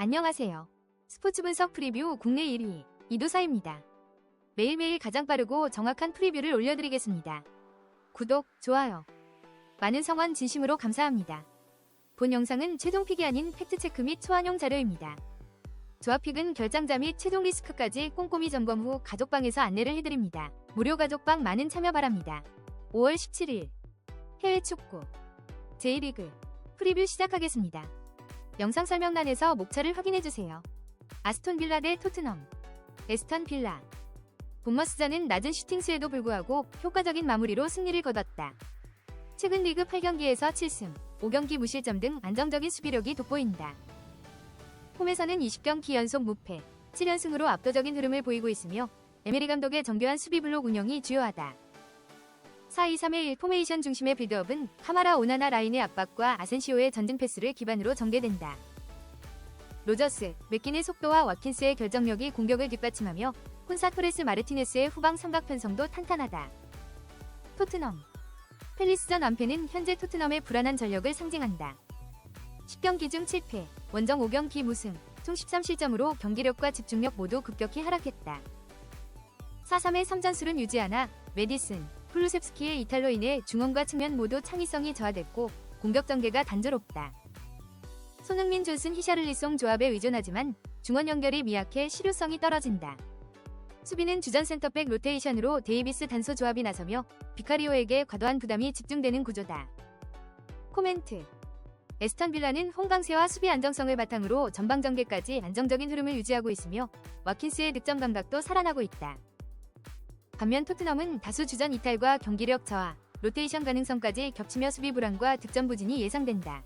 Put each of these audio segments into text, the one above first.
안녕하세요. 스포츠 분석 프리뷰 국내 1위 이도사입니다. 매일매일 가장 빠르고 정확한 프리뷰를 올려드리겠습니다. 구독, 좋아요, 많은 성원 진심으로 감사합니다. 본 영상은 최종픽이 아닌 팩트체크 및 초안용 자료입니다. 조합픽은 결장자 및 최종 리스크까지 꼼꼼히 점검 후 가족방에서 안내를 해드립니다. 무료 가족방 많은 참여 바랍니다. 5월 17일 해외 축구 J리그 프리뷰 시작하겠습니다. 영상 설명란에서 목차를 확인해주세요. 아스톤 빌라 대 토트넘, 에스턴 빌라. 본머스전은 낮은 슈팅 수에도 불구하고 효과적인 마무리로 승리를 거뒀다. 최근 리그 8경기에서 7승, 5경기 무실점 등 안정적인 수비력이 돋보인다. 홈에서는 20경기 연속 무패, 7연승으로 압도적인 흐름을 보이고 있으며 에메리 감독의 정교한 수비 블록 운영이 주요하다. 4-2-3-1 포메이션 중심의 빌드업은 카마라 오나나 라인의 압박과 아센시오의 전진 패스를 기반으로 전개된다. 로저스, 맥긴의 속도와 와킨스의 결정력이 공격을 뒷받침하며 혼사 토레스 마르티네스의 후방 삼각 편성도 탄탄하다. 토트넘, 팰리스전 완패는 현재 토트넘의 불안한 전력을 상징한다. 10경기 중 7패, 원정 5경기 무승, 총 13실점으로 경기력과 집중력 모두 급격히 하락했다. 4-3의 3전술은 유지하나 메디슨, 쿨루셉스키의 이탈로 인해 중원과 측면 모두 창의성이 저하됐고 공격 전개가 단조롭다. 손흥민 존슨 히샤를리송 조합에 의존하지만 중원 연결이 미약해 실효성이 떨어진다. 수비는 주전 센터백 로테이션으로 데이비스 단소 조합이 나서며 비카리오에게 과도한 부담이 집중되는 구조다. 코멘트. 에스턴 빌라는 홈 강세와 수비 안정성을 바탕으로 전방 전개까지 안정적인 흐름을 유지하고 있으며 와킨스의 득점 감각도 살아나고 있다. 반면 토트넘은 다수 주전 이탈과 경기력 저하, 로테이션 가능성까지 겹치며 수비 불안과 득점 부진이 예상된다.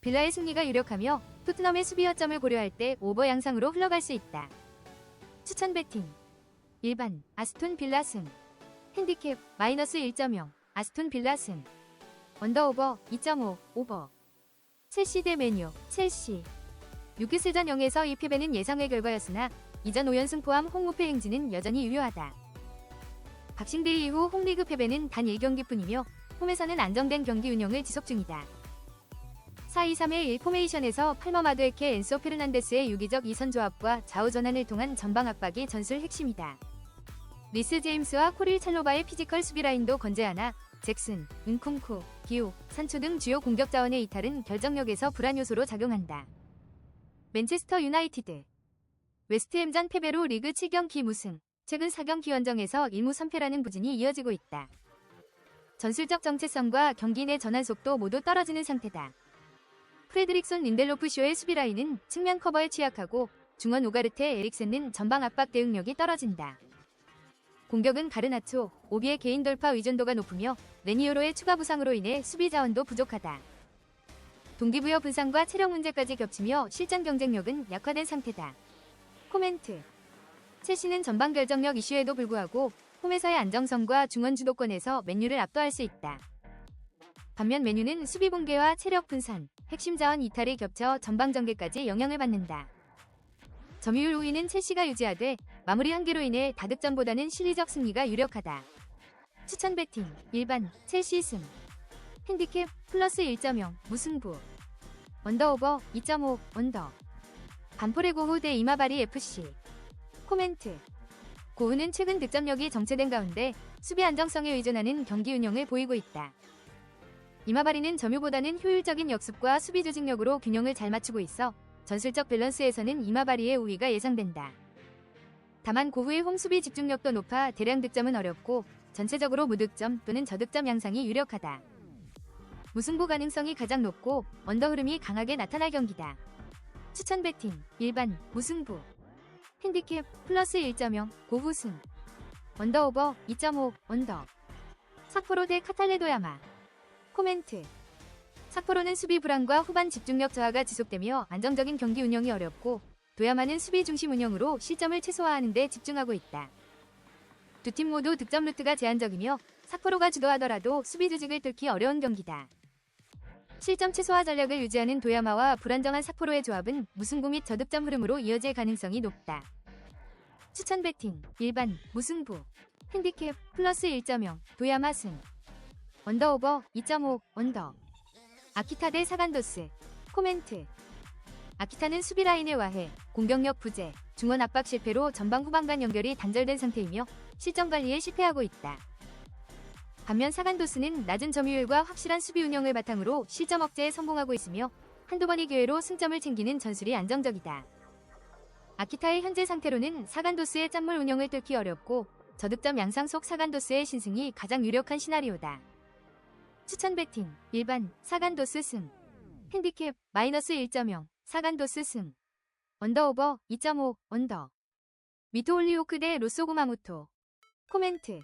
빌라의 승리가 유력하며 토트넘의 수비 허점을 고려할 때 오버 양상으로 흘러갈 수 있다. 추천 배팅. 일반, 아스톤 빌라 승. 핸디캡, 마이너스 1.0, 아스톤 빌라 승. 언더오버, 2.5, 오버. 첼시 대 메뉴, 첼시. 뉴캐슬전 0에서 2패배는 예상의 결과였으나 이전 5연승 포함 홈무패 행진은 여전히 유효하다. 박싱데이 이후 홈리그 패배는 단 1경기뿐이며 홈에서는 안정된 경기 운영을 지속 중이다. 4-2-3-1 포메이션에서 팔머 마드에케 엔소 페르난데스의 유기적 이선 조합과 좌우 전환을 통한 전방 압박이 전술 핵심이다. 리스 제임스와 코릴 찰로바의 피지컬 수비 라인도 건재하나 잭슨, 은쿵쿠, 기우, 산초 등 주요 공격 자원의 이탈은 결정력에서 불안 요소로 작용한다. 맨체스터 유나이티드. 웨스트햄전 패배로 리그 7경기 무승, 최근 4경기 원정에서 1무 3패라는 부진이 이어지고 있다. 전술적 정체성과 경기 내 전환 속도 모두 떨어지는 상태다. 프레드릭손 린델로프쇼의 수비 라인은 측면 커버에 취약하고 중원 우가르테 에릭센은 전방 압박 대응력이 떨어진다. 공격은 가르나초, 오비의 개인 돌파 의존도가 높으며 레니오로의 추가 부상으로 인해 수비 자원도 부족하다. 동기부여 분산과 체력 문제까지 겹치며 실전 경쟁력은 약화된 상태다. 코멘트. 첼시는 전방 결정력 이슈에도 불구하고 홈에서의 안정성과 중원 주도권에서 맨유를 압도할 수 있다. 반면 맨유는 수비 붕괴와 체력 분산, 핵심 자원 이탈이 겹쳐 전방 전개까지 영향을 받는다. 점유율 우위는 첼시가 유지하되 마무리 한계로 인해 다득점보다는 실리적 승리가 유력하다. 추천 배팅. 일반, 첼시 승. 핸디캡, 플러스 1.0, 무승부. 언더오버, 2.5, 언더. 반포레 고흐 대 이마바리 FC. 코멘트. 고흐는 최근 득점력이 정체된 가운데 수비 안정성에 의존하는 경기 운영을 보이고 있다. 이마바리는 점유보다는 효율적인 역습과 수비 조직력으로 균형을 잘 맞추고 있어 전술적 밸런스에서는 이마바리의 우위가 예상된다. 다만 고흐의 홈 수비 집중력도 높아 대량 득점은 어렵고 전체적으로 무득점 또는 저득점 양상이 유력하다. 무승부 가능성이 가장 높고 언더 흐름이 강하게 나타날 경기다. 추천 배팅. 일반, 무승부. 핸디캡, 플러스 1.0, 고흐승. 언더오버, 2.5, 언더. 삿포로 대 카탈레도야마. 코멘트. 삿포로는 수비 불안과 후반 집중력 저하가 지속되며 안정적인 경기 운영이 어렵고 도야마는 수비 중심 운영으로 실점을 최소화하는 데 집중하고 있다. 두 팀 모두 득점 루트가 제한적이며 삿포로가 주도하더라도 수비 조직을 뚫기 어려운 경기다. 실점 최소화 전략을 유지하는 도야마와 불안정한 삿포로의 조합은 무승부 및 저득점 흐름으로 이어질 가능성이 높다. 추천 배팅. 일반, 무승부. 핸디캡, 플러스 1.0, 도야마 승. 언더오버, 2.5, 언더. 아키타 대 사간도스. 코멘트. 아키타는 수비 라인의 와해, 공격력 부재, 중원 압박 실패로 전방 후방 간 연결이 단절된 상태이며 실점 관리에 실패하고 있다. 반면 사간도스는 낮은 점유율과 확실한 수비 운영을 바탕으로 실점 억제에 성공하고 있으며 한두 번의 기회로 승점을 챙기는 전술이 안정적이다. 아키타의 현재 상태로는 사간도스의 짠물 운영을 뚫기 어렵고 저득점 양상 속 사간도스의 신승이 가장 유력한 시나리오다. 추천 배팅 일반 사간도스 승 핸디캡 마이너스 1.0 사간도스 승 언더오버 2.5 언더 미토 올리오크 대 로쏘 구마모토 코멘트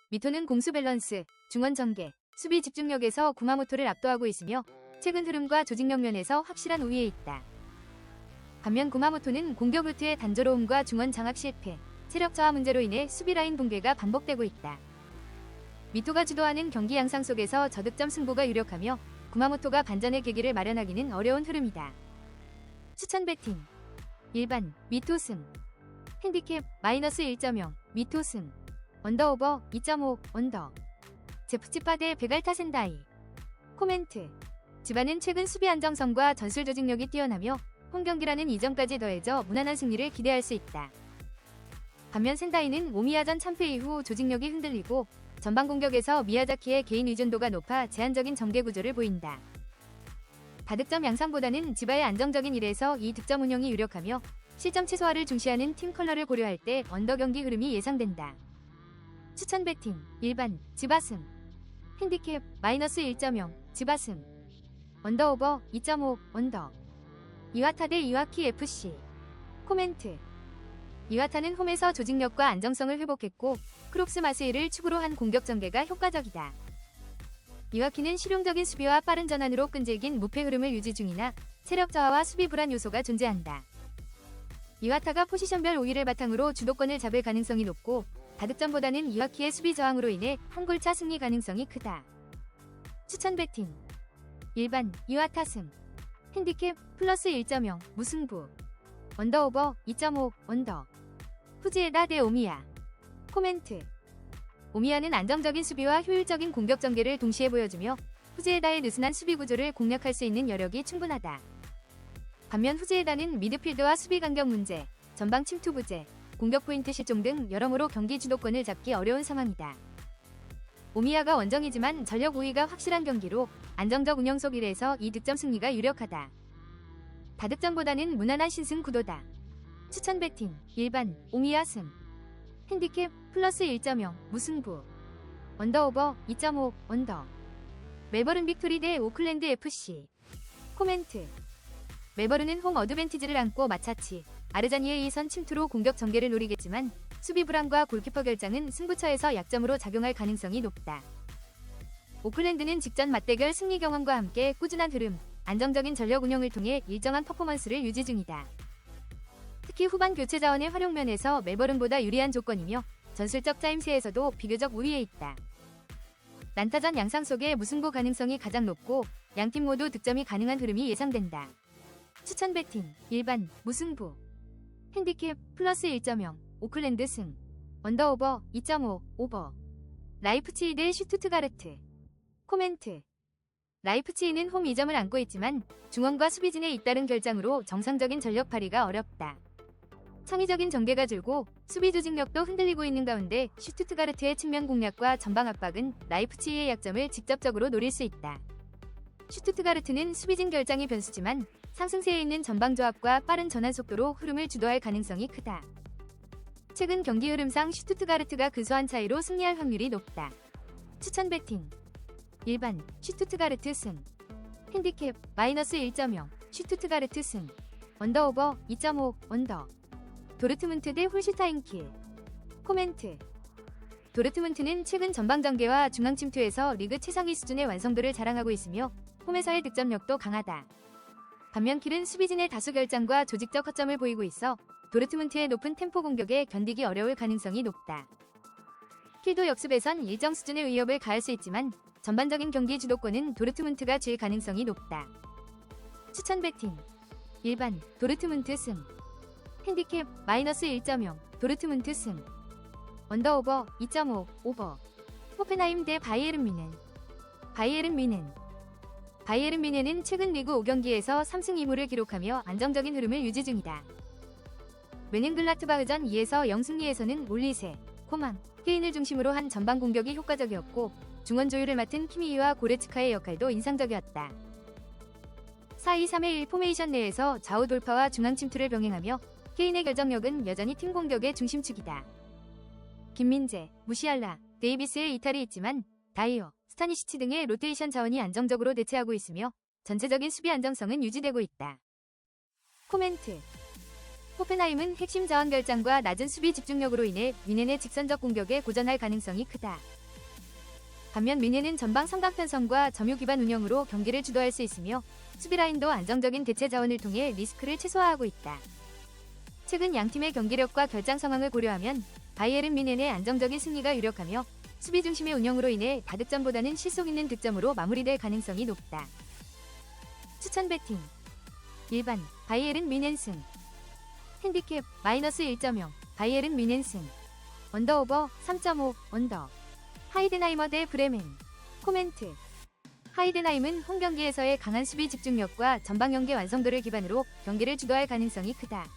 미토는 공수 밸런스, 중원 전개, 수비 집중력에서 구마모토를 압도하고 있으며 최근 흐름과 조직력 면에서 확실한 우위에 있다. 반면 구마모토는 공격 루트의 단조로움과 중원 장악 실패, 체력 저하 문제로 인해 수비 라인 붕괴가 반복되고 있다. 미토가 주도하는 경기 양상 속에서 저득점 승부가 유력하며 구마모토가 반전의 계기를 마련하기는 어려운 흐름이다. 추천 배팅 일반 미토 승 핸디캡 마이너스 1.0 미토 승 언더오버 2.5 언더 제프치파 대 베갈타 센다이 코멘트 지바는 최근 수비 안정성과 전술 조직력이 뛰어나며 홈경기라는 이점까지 더해져 무난한 승리를 기대할 수 있다. 반면 센다이는 오미야전 참패 이후 조직력이 흔들리고 전방 공격에서 미야자키의 개인 의존도가 높아 제한적인 전개 구조를 보인다. 다득점 양상보다는 지바의 안정적인 1에서 2득점 운영이 유력하며 실점 최소화를 중시하는 팀 컬러를 고려할 때 언더 경기 흐름이 예상된다. 추천 배팅 일반 지바승 핸디캡 마이너스 1.0 지바승 언더오버 2.5 언더 이와타 대 이와키 FC 코멘트 이와타는 홈에서 조직력과 안정성을 회복했고 크롭스 마스이를 축으로 한 공격 전개가 효과적이다. 이와키는 실용적인 수비와 빠른 전환으로 끈질긴 무패 흐름을 유지 중이나 체력 저하와 수비 불안 요소가 존재한다. 이와타가 포지션별 우위를 바탕으로 주도권을 잡을 가능성이 높고 다득점보다는 이와키의 수비 저항으로 인해 한 골차 승리 가능성이 크다. 추천 배팅 일반 이와타 승 핸디캡 플러스 1.0 무승부 언더오버 2.5 언더 후지에다 대 오미야 코멘트 오미야는 안정적인 수비와 효율적인 공격 전개를 동시에 보여주며 후지에다의 느슨한 수비 구조를 공략할 수 있는 여력이 충분하다. 반면 후지에다는 미드필드와 수비 간격 문제, 전방 침투 부재, 공격 포인트 실종 등 여러모로 경기 주도권을 잡기 어려운 상황이다. 오미야가 원정이지만 전력 우위가 확실한 경기로 안정적 운영 속 1에서 2득점 승리가 유력하다. 다득점보다는 무난한 신승 구도다. 추천 배팅 일반 오미야 승 핸디캡 플러스 1.0 무승부 언더오버 2.5 언더 멜버른 빅토리 대 오클랜드 FC 코멘트 멜버른은 홈 어드밴티지를 안고 마차치 아르자니의 2선 침투로 공격 전개를 노리겠지만 수비 불안과 골키퍼 결장은 승부처에서 약점으로 작용할 가능성이 높다. 오클랜드는 직전 맞대결 승리 경험과 함께 꾸준한 흐름, 안정적인 전력 운영을 통해 일정한 퍼포먼스를 유지 중이다. 특히 후반 교체 자원의 활용 면에서 멜버른보다 유리한 조건이며 전술적 짜임새에서도 비교적 우위에 있다. 난타전 양상 속에 무승부 가능성이 가장 높고 양팀 모두 득점이 가능한 흐름이 예상된다. 추천 배팅 일반 무승부 핸디캡 플러스 1.0 오클랜드 승 언더오버 2.5 오버 라이프치히 대 슈투트가르트 코멘트 라이프치히는 홈 2점을 안고 있지만 중원과 수비진의 잇따른 결장으로 정상적인 전력 발휘가 어렵다. 창의적인 전개가 줄고 수비 조직력도 흔들리고 있는 가운데 슈투트가르트의 측면 공략과 전방 압박은 라이프치히의 약점을 직접적으로 노릴 수 있다. 슈투트가르트는 수비진 결장이 변수지만 상승세에 있는 전방 조합과 빠른 전환 속도로 흐름을 주도할 가능성이 크다. 최근 경기 흐름상 슈투트가르트가 근소한 차이로 승리할 확률이 높다. 추천 배팅 일반 슈투트가르트 승 핸디캡 마이너스 1.0 슈투트가르트 승 언더오버 2.5 언더 도르트문트 대 홀슈타인킬 코멘트 도르트문트는 최근 전방 전개와 중앙 침투에서 리그 최상위 수준의 완성도를 자랑하고 있으며 홈에서의 득점력도 강하다. 반면 킬은 수비진의 다수 결장과 조직적 허점을 보이고 있어 도르트문트의 높은 템포 공격에 견디기 어려울 가능성이 높다. 킬도 역습에선 일정 수준의 위협을 가할 수 있지만 전반적인 경기 주도권은 도르트문트가 쥘 가능성이 높다. 추천 배팅 일반 도르트문트 승 핸디캡 마이너스 1.0 도르트문트 승 언더오버 2.5 오버 호펜하임 대 바이에른 뮌헨 바이에른 뮌헨 바이에른 뮌헨은 최근 리그 5경기에서 3승 2무를 기록하며 안정적인 흐름을 유지 중이다. 뮌헨글라트바흐전 2에서 0승리에서는 올리세, 코만, 케인을 중심으로 한 전방 공격이 효과적이었고 중원 조율을 맡은 키미히와 고레츠카의 역할도 인상적이었다. 4-2-3-1 포메이션 내에서 좌우 돌파와 중앙 침투를 병행하며 케인의 결정력은 여전히 팀 공격의 중심축이다. 김민재, 무시알라, 데이비스의 이탈이 있지만 다이어, 스타니시치 등의 로테이션 자원이 안정적으로 대체하고 있으며 전체적인 수비 안정성은 유지되고 있다. 코멘트. 호펜하임은 핵심 자원 결장과 낮은 수비 집중력으로 인해 뮌헨의 직선적 공격에 고전할 가능성이 크다. 반면 뮌헨은 전방 삼각 편성과 점유 기반 운영으로 경기를 주도할 수 있으며 수비 라인도 안정적인 대체 자원을 통해 리스크를 최소화하고 있다. 최근 양팀의 경기력과 결장 상황을 고려하면 바이에른 뮌헨의 안정적인 승리가 유력하며 수비 중심의 운영으로 인해 다득점보다는 실속 있는 득점으로 마무리될 가능성이 높다. 추천 배팅. 일반 바이에른 뮌헨 승. 핸디캡 마이너스 1.0 바이에른 뮌헨 승. 언더오버 3.5 언더. 하이덴하이머 대 브레멘. 코멘트. 하이덴하임은 홈 경기에서의 강한 수비 집중력과 전방 연계 완성도를 기반으로 경기를 주도할 가능성이 크다.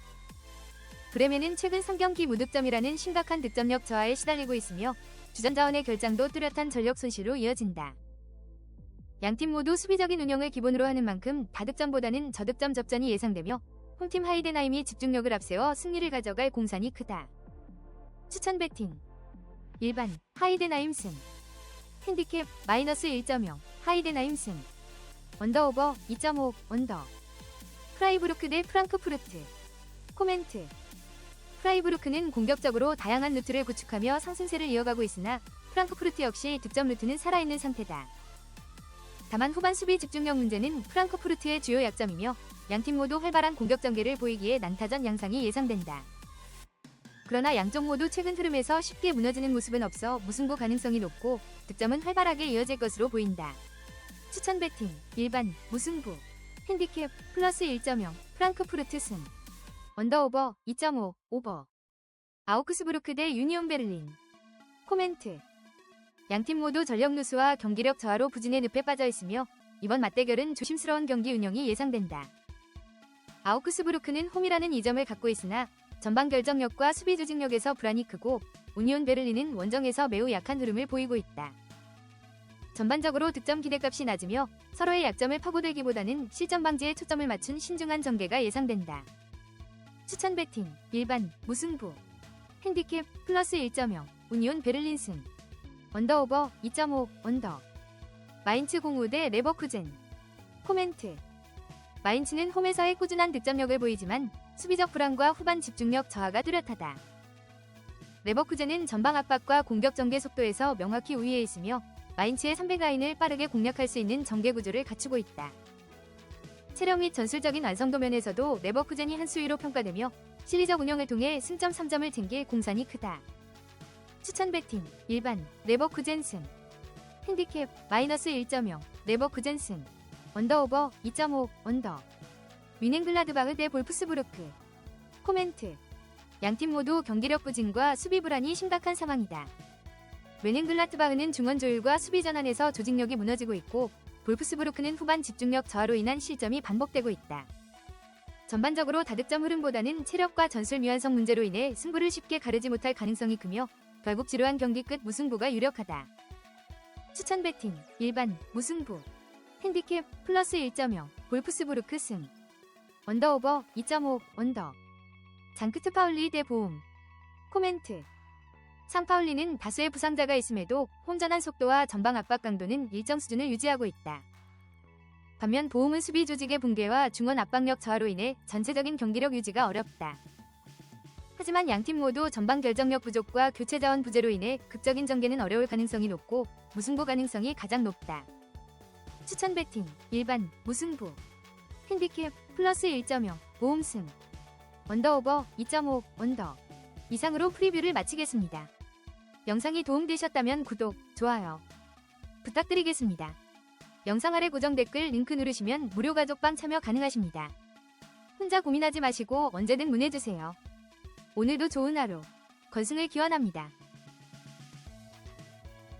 브레멘은 최근 3경기 무득점이라는 심각한 득점력 저하에 시달리고 있으며 주전 자원의 결장도 뚜렷한 전력 손실로 이어진다. 양팀 모두 수비적인 운영을 기본으로 하는 만큼 다득점보다는 저득점 접전이 예상되며 홈팀 하이덴하임이 집중력을 앞세워 승리를 가져갈 공산이 크다. 추천 배팅. 일반 하이덴하임 승. 핸디캡 마이너스 1.0 하이덴하임 승. 언더오버 2.5 언더. 프라이부르크 대 프랑크푸르트. 코멘트. 프라이부르크는 공격적으로 다양한 루트를 구축하며 상승세를 이어가고 있으나 프랑크푸르트 역시 득점 루트는 살아있는 상태다. 다만 후반 수비 집중력 문제는 프랑크푸르트의 주요 약점이며 양팀 모두 활발한 공격 전개를 보이기에 난타전 양상이 예상된다. 그러나 양쪽 모두 최근 흐름에서 쉽게 무너지는 모습은 없어 무승부 가능성이 높고 득점은 활발하게 이어질 것으로 보인다. 추천 배팅. 일반 무승부. 핸디캡 플러스 1.0 프랑크푸르트 승. 언더오버 2.5 오버. 아우크스부르크 대 유니온 베를린. 코멘트. 양팀 모두 전력 누수와 경기력 저하로 부진의 늪에 빠져 있으며 이번 맞대결은 조심스러운 경기 운영이 예상된다. 아우크스부르크는 홈이라는 이점을 갖고 있으나 전방 결정력과 수비 조직력에서 불안이 크고 우니온 베를린은 원정에서 매우 약한 흐름을 보이고 있다. 전반적으로 득점 기대값이 낮으며 서로의 약점을 파고들기보다는 실점 방지에 초점을 맞춘 신중한 전개가 예상된다. 추천 배팅. 일반 무승부. 핸디캡 플러스 1.0 우니온 베를린 승. 언더오버 2.5 언더. 마인츠 05 대 레버쿠젠. 코멘트. 마인츠는 홈에서의 꾸준한 득점력을 보이지만 수비적 불안과 후반 집중력 저하가 뚜렷하다. 레버쿠젠은 전방 압박과 공격 전개 속도에서 명확히 우위에 있으며 마인츠의 300라인을 빠르게 공략할 수 있는 전개 구조를 갖추고 있다. 체력 및 전술적인 완성도 면에서도 레버쿠젠이 한 수위로 평가되며 실리적 운영을 통해 승점 3점을 챙길 공산이 크다. 추천 배팅. 일반 레버쿠젠 승. 핸디캡 마이너스 1.0 레버쿠젠 승. 언더오버 2.5 언더. 뮌헨글라드바흐 대 볼프스부르크. 코멘트. 양팀 모두 경기력 부진과 수비 불안이 심각한 상황이다. 뮌헨글라드바흐는 중원 조율과 수비 전환에서 조직력이 무너지고 있고 볼프스부르크는 후반 집중력 저하로 인한 실점이 반복되고 있다. 전반적으로 다득점 흐름보다는 체력과 전술 미완성 문제로 인해 승부를 쉽게 가르지 못할 가능성이 크며 결국 지루한 경기 끝 무승부가 유력하다. 추천 배팅. 일반 무승부. 핸디캡 플러스 1.0 볼프스부르크 승. 언더오버 2.5 언더. 장크트 파울리 대 보움. 코멘트. 상파울리는 다수의 부상자가 있음에도 홈전환 속도와 전방 압박 강도는 일정 수준을 유지하고 있다. 반면 보움은 수비 조직의 붕괴와 중원 압박력 저하로 인해 전체적인 경기력 유지가 어렵다. 하지만 양팀 모두 전방 결정력 부족과 교체 자원 부재로 인해 극적인 전개는 어려울 가능성이 높고 무승부 가능성이 가장 높다. 추천 배팅. 일반 무승부. 핸디캡 플러스 1.0 보움 승. 언더오버 2.5 언더. 이상으로 프리뷰를 마치겠습니다. 영상이 도움되셨다면 구독, 좋아요 부탁드리겠습니다. 영상 아래 고정 댓글 링크 누르시면 무료 가족방 참여 가능하십니다. 혼자 고민하지 마시고 언제든 문의주세요. 오늘도 좋은 하루, 건승을 기원합니다.